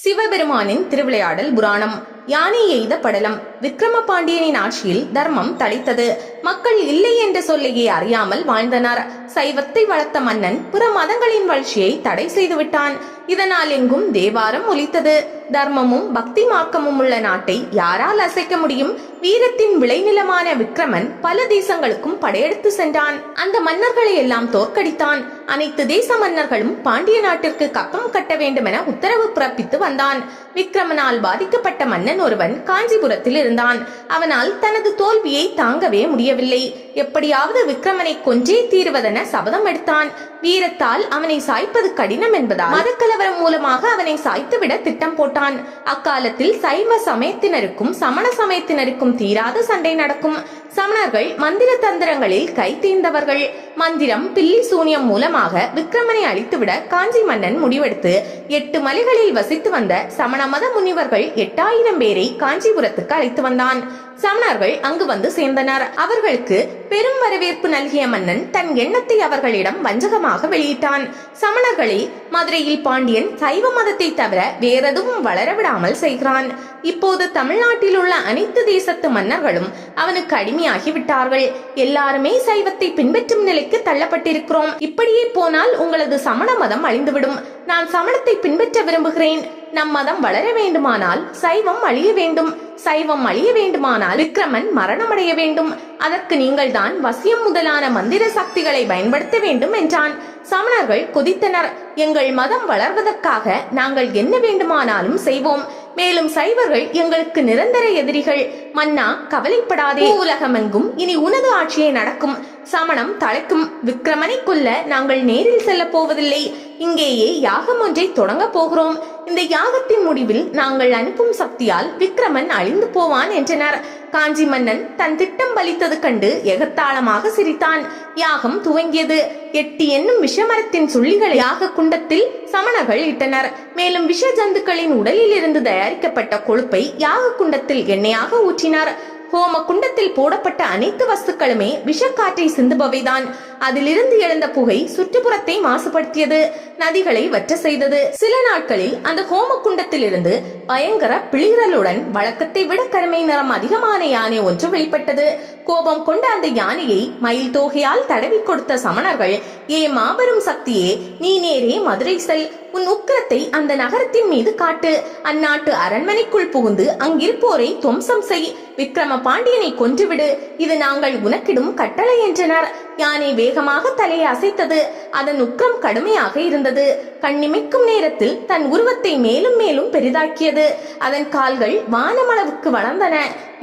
சிவபெருமானின் திருவிளையாடல் புராணம். யானை எய்த படலம். விக்கிரம பாண்டியனின் ஆட்சியில் தர்மம் தழைத்தது. மக்கள் இல்லை என்ற சொல்லையே அறியாமல் வாழ்ந்தனர். சைவத்தை வளர்த்த மன்னன் பிற மதங்களின் வளர்ச்சியை தடை செய்து விட்டான். இதனால் எங்கும் தேவாரம் ஒலித்தது. தர்மமும் பக்தி மார்க்கமும் உள்ள நாட்டை யாரால் அசைக்க முடியும்? வீரத்தின் விளைநிலமான விக்கிரமன் பல தேசங்களுக்கும் படையெடுத்து சென்றான். அந்த மன்னர்களை எல்லாம் தோற்கடித்தான். அனைத்து தேச மன்னர்களும் பாண்டிய நாட்டிற்கு கப்பம் கட்ட வேண்டும் என உத்தரவு பிறப்பித்து வந்தான். விக்கிரமனால் பாதிக்கப்பட்ட மன்னன் ஒருவன் காஞ்சிபுரத்தில் இருந்தான். அவனால் தனது தோல்வியை தாங்கவே முடியவில்லை. எப்படியாவது விக்கிரமனை கொன்றே தீருவதென சபதம் எடுத்தான். வீரத்தால் அவனை சாய்ப்பது கடினம் என்பதால் மதக்கலவரம் மூலமாக அவனை சாய்த்துவிட திட்டம் போட்டான். அக்காலத்தில் சைவ சமயத்தினருக்கும் சமண சமயத்தினருக்கும் தீராத சண்டை நடக்கும். சமணர்கள் மந்திர தந்திரங்களில் கை தேர்ந்தவர்கள். மந்திரம் பில்லி சூனியம் மூலமாக விக்கிரமனை அழித்துவிட காஞ்சி மன்னன் முடிவெடுத்து 8 மலைகளில் வசித்து வந்த சமண மத முனிவர்கள் 8000 பேரை காஞ்சிபுரத்துக்கு அழைத்து வந்தான். சமணர்கள் அங்கு வந்து சேர்ந்தனர். அவர்களுக்கு பெரும் வரவேற்பு நல்கிய மன்னன் தன் எண்ணத்தை அவர்களிடம் வஞ்சகமாக வெளியிட்டான். சமணர்களை மதுரையில் பாண்டியன் சைவ மதத்தை தவிர வேறெதுவும் வளர விடாமல் செய்கிறான். இப்போது தமிழ்நாட்டில் உள்ள அனைத்து தேசத்து மன்னர்களும் அவனுக்கு அடிமையாகி விட்டார்கள். எல்லாருமே சைவத்தை பின்பற்றும் நிலைக்கு தள்ளப்பட்டிருக்கிறோம். இப்படியே போனால் உங்களது சமண மதம் அழிந்துவிடும். நான் சமணத்தை பின்பற்ற விரும்புகிறேன். நம் மதம் வளர வேண்டுமானால் சைவம் அழிய வேண்டும். சைவம் அழிய வேண்டுமானால் விக்கிரமன் மரணமடைய வேண்டும். அதற்கு நீங்கள் தான் வசியம் முதலான மந்திர சக்திகளை பயன்படுத்த வேண்டும் என்றான். சமணர்கள் கொதித்தனர். எங்கள் மதம் வளர்வதற்காக நாங்கள் என்ன வேண்டுமானாலும் செய்வோம். மேலும் சைவர்கள் எங்களுக்கு நிரந்தர எதிரிகள். மன்னா, கவலைப்படாதே. உலகமெங்கும் இனி உனது ஆட்சியே நடக்கும். சமணம் தழைக்கும். விக்கிரமனை கொல்ல நாங்கள் நேரில் செல்ல போவதில்லை. இங்கேயே யாகம் ஒன்றை தொடங்க போகிறோம். இந்த யாகத்தின் முடிவில் நாங்கள் அனுப்பும் சக்தியால் விக்கிரமன் அழிந்து போவான் என்றனர். காஞ்சி மன்னன் தன் திட்டம் பலித்தது கண்டு எகத்தாளமாக சிரித்தான். யாகம் துவங்கியது. 8 என்னும் விஷமரத்தின் சுள்ளிகளை யாக குண்டத்தில் சமணர்கள் இட்டனர். மேலும் விஷ ஜந்துக்களின் உடலில் இருந்து தயாரிக்கப்பட்ட கொழுப்பை யாக குண்டத்தில் எண்ணெயாக ஊற்றினார். ஹோம குண்டத்தில் போடப்பட்ட அனைத்து வஸ்துக்களுமே விஷக்காற்றை சிந்துபவைதான். அதிலிருந்து எழுந்த புகை சுற்றுப்புறத்தை மாசுபடுத்தியது, நதிகளை வற்ற செய்தது. சில நாட்களில் அந்த ஹோம குண்டத்தில் இருந்து பயங்கர பிளிரலுடன் வழக்கத்தை விட கருமை நிறம் அதிகமான யானை ஒன்று வெளிப்பட்டது. கோபம் கொண்ட அந்த யானையை மயில் தோகையால் தடவி கொடுத்த சமணர்கள், ஏ மாபெரும் சக்தியே, நீ நேரே மதுரை செல். உன் உக்கிரத்தை அந்த நகரத்தின் மீது காட்டு. அந்நாட்டு அரண்மனைக்குள் புகுந்து அங்கிருப்போரை துவம்சம் செய். விக்கிரம பாண்டியனை கொன்றுவிடு. இது நாங்கள் உனக்கிடும் கட்டளை என்றனர். யானை வேகமாக தலையை அசைத்தது. அதன் உக்கிரம் கடுமையாக இருந்தது. கண்ணிமைக்கும் நேரத்தில் தன் உருவத்தை மேலும் மேலும் பெரிதாக்கியது. அதன் கால்கள் வானமளவுக்கு வளர்ந்தன.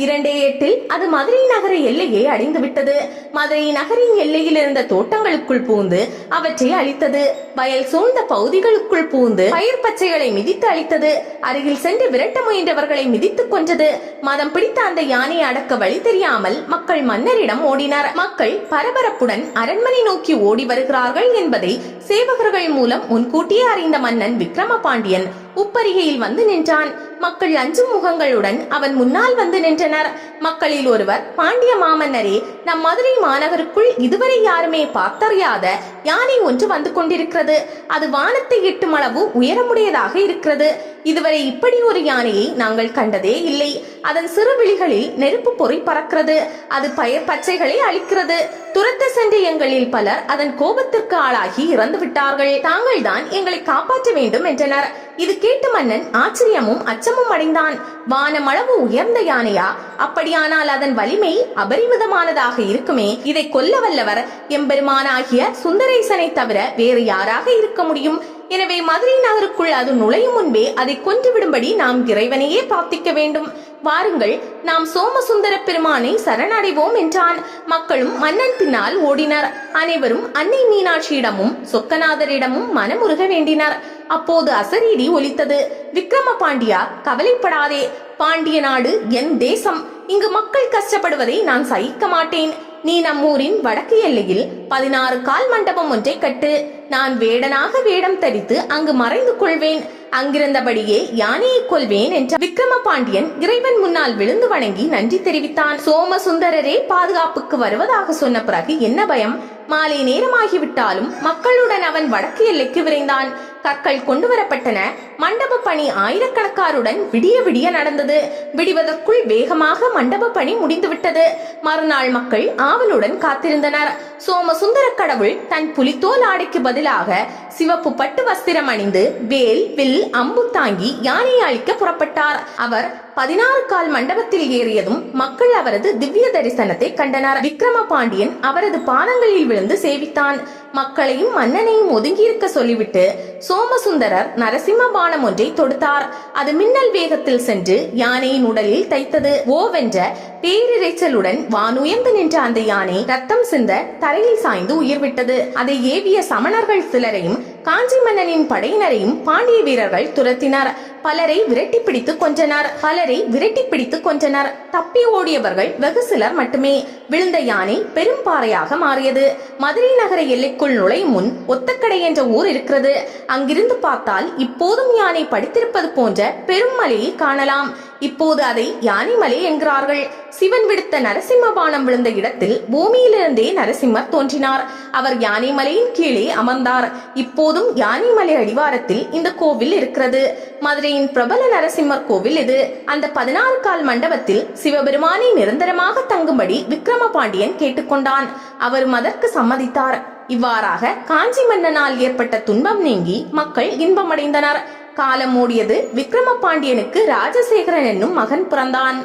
2 அது மதுரை நகர எல்லையை அடைந்து விட்டது. மதுரை நகரின் எல்லையில் இருந்த தோட்டங்களுக்குள் புகுந்து அவற்றை அழித்தது. வயல் சூழ்ந்த பகுதிகளுக்குள் புகுந்து பயிர் பச்சைகளை மிதித்து அழித்தது. அருகில் சென்று விரட்ட முயன்றவர்களை மிதித்து கொன்றது. மதம் பிடித்த அந்த யானையை அடக்க வழி தெரியாமல் மக்கள் மன்னரிடம் ஓடினர். மக்கள் பரபரப்புடன் அரண்மனை நோக்கி ஓடி வருகிறார்கள் என்பதை சேவகர்கள் மூலம் முன்கூட்டியே அறிந்த மன்னன் விக்கிரம பாண்டியன் உப்பரிகையில் வந்து நின்றான். மக்கள் அஞ்சும் முகங்களுடன் அவன் முன்னால் வந்து நின்றனர். மக்களில் ஒருவர், பாண்டிய மாமன்னரே, நம் மதுரை மாநகருக்குள் இதுவரை யாருமே பார்த்தறியாத யானை ஒன்று வந்து கொண்டிருக்கிறது. அது வானத்தை எட்டும் அளவு உயரமுடையதாக இருக்கிறது. இதுவரை இப்படி ஒரு யானையை நாங்கள் கண்டதே இல்லை. அதன் சிறு விழிகளில் நெருப்பு பொறி பறக்கிறது. அது பயிர் பச்சைகளை அழிக்கிறது. துரத்த சென்ற எங்களில் பலர் அதன் கோபத்திற்கு ஆளாகி இறந்து விட்டார்கள். தாங்கள் தான் எங்களை காப்பாற்ற வேண்டும் என்றனர். இது கேட்டு மன்னன் ஆச்சரியமும் அச்சமும் அடைந்தான். வானமளவு உயர்ந்த யானையா? அப்படியானால் அதன் வலிமை அபரிமிதமானதாக இருக்குமே. இதை கொல்ல வல்லவர் எம்பெருமானாகிய சுந்தரேசனை தவிர வேறு யாராக இருக்க முடியும்? எனவே மதுரை நகருக்குள் அது நுழையும் முன்பே அதை கொன்றுவிடும்படி நாம் இறைவனையே பிரார்த்திக்க வேண்டும். வாருங்கள், நாம் சோமசுந்தர பெருமானை சரணடைவோம் என்றான். மக்களும் மன்னன் பின்னால் ஓடினர். அனைவரும் அன்னை மீனாட்சியிடமும் சொக்கநாதரிடமும் மனமுருக வேண்டினர். அப்போது அசரீடி ஒலித்தது. விக்கிரம பாண்டியா, கவலைப்படாதே. பாண்டிய நாடு என் தேசம். இங்கு மக்கள் கஷ்டப்படுவதை நான் சகிக்க மாட்டேன். நீ நம்மூரின் வடக்கு எல்லையில் 16 கால் மண்டபம் ஒன்றை கட்டு. நான் வேடனாக வேடம் தரித்து அங்கு மறைந்து கொள்வேன். அங்கிருந்தபடியே யானையை கொள்வேன் என்ற விக்கிரம பாண்டியன் இறைவன் முன்னால் விழுந்து வணங்கி நன்றி தெரிவித்தான். சோமசுந்தரரே பாதுகாப்புக்கு வருவதாக சொன்ன பிறகு என்ன பயம்? மாலை நேரமாகிவிட்டாலும் மக்களுடன் அவன் வடக்கு எல்லைக்கு விரைந்தான். கற்கள் கொண்டு வரப்பட்டன. மண்டப பணி ஆயிரக்கணக்காருடன் விடிய விடிய நடந்தது. விடிவதற்குள் வேகமாக மண்டப பணி முடிந்துவிட்டது. மறுநாள் மக்கள் ஆவலுடன் காத்திருந்தனர். சோமசுந்தர கடவுள் தன் புலித்தோல் ஆடைக்கு பதிலாக சிவப்பு பட்டு வஸ்திரம் அணிந்து வேல் வில் அம்பு தாங்கி யானையை அழிக்க புறப்பட்டார். அவர் 16 கால் மண்டபத்தில் ஏறியதும் மக்கள் அவரது திவ்ய தரிசனத்தை கண்டனர். விக்ரம பாண்டியன் அவரது பாதங்களில் விழுந்து சேவித்தான். மக்களையும் மன்னனையும் ஒதுங்கியிருக்க சொல்லிவிட்டு சோமசுந்தரர் நரசிம்ம பானம் ஒன்றை தொடுத்தார். அது மின்னல் வேகத்தில் சென்று யானையின் உடலில் தைத்தது. ஓவென்ற பேரிரைச்சலுடன் வானுயர்ந்து நின்ற அந்த யானை ரத்தம் சிந்த தரையில் சாய்ந்து உயிர் விட்டது. அதை ஏவிய சமணர்கள் சிலரையும் காஞ்சி மன்னனின் படையினரையும் பாண்டிய வீரர்கள் துரத்தினர். பலரை விரட்டி பிடித்து கொன்றனர். தப்பி ஓடியவர்கள் வெகு சிலர் மட்டுமே. விழுந்த யானை பெரும் பாறையாக மாறியது. மதுரை நகர எல்லைக்குள் நுழையும் முன் ஒத்தக்கடை என்ற ஊர் இருக்கிறது. அங்கிருந்து பார்த்தால் இப்போதும் யானை படித்திருப்பது போன்ற பெரும் மலையை காணலாம். இப்போது அதை யானை மலை என்கிறார்கள். சிவன் விடுத்த நரசிம்ம பானம் விழுந்த இடத்தில் பூமியிலிருந்தே நரசிம்மர் தோன்றினார். அவர் யானை மலையின் கீழே அமர்ந்தார். இப்போதும் யானை மலை அடிவாரத்தில் இந்த கோவில் இருக்கிறது. மதுரையின் பிரபல நரசிம்மர் கோவில் இது. அந்த 16 கால் மண்டபத்தில் சிவபெருமானை நிரந்தரமாக தங்கும்படி விக்ரம பாண்டியன் கேட்டுக்கொண்டான். அவரும் அதற்கு சம்மதித்தார். இவ்வாறாக காஞ்சி மன்னனால் ஏற்பட்ட துன்பம் நீங்கி மக்கள் இன்பமடைந்தனர். காலம் ஓடியது. விக்ரம பாண்டியனுக்கு ராஜசேகரன் என்னும் மகன் பிறந்தான்.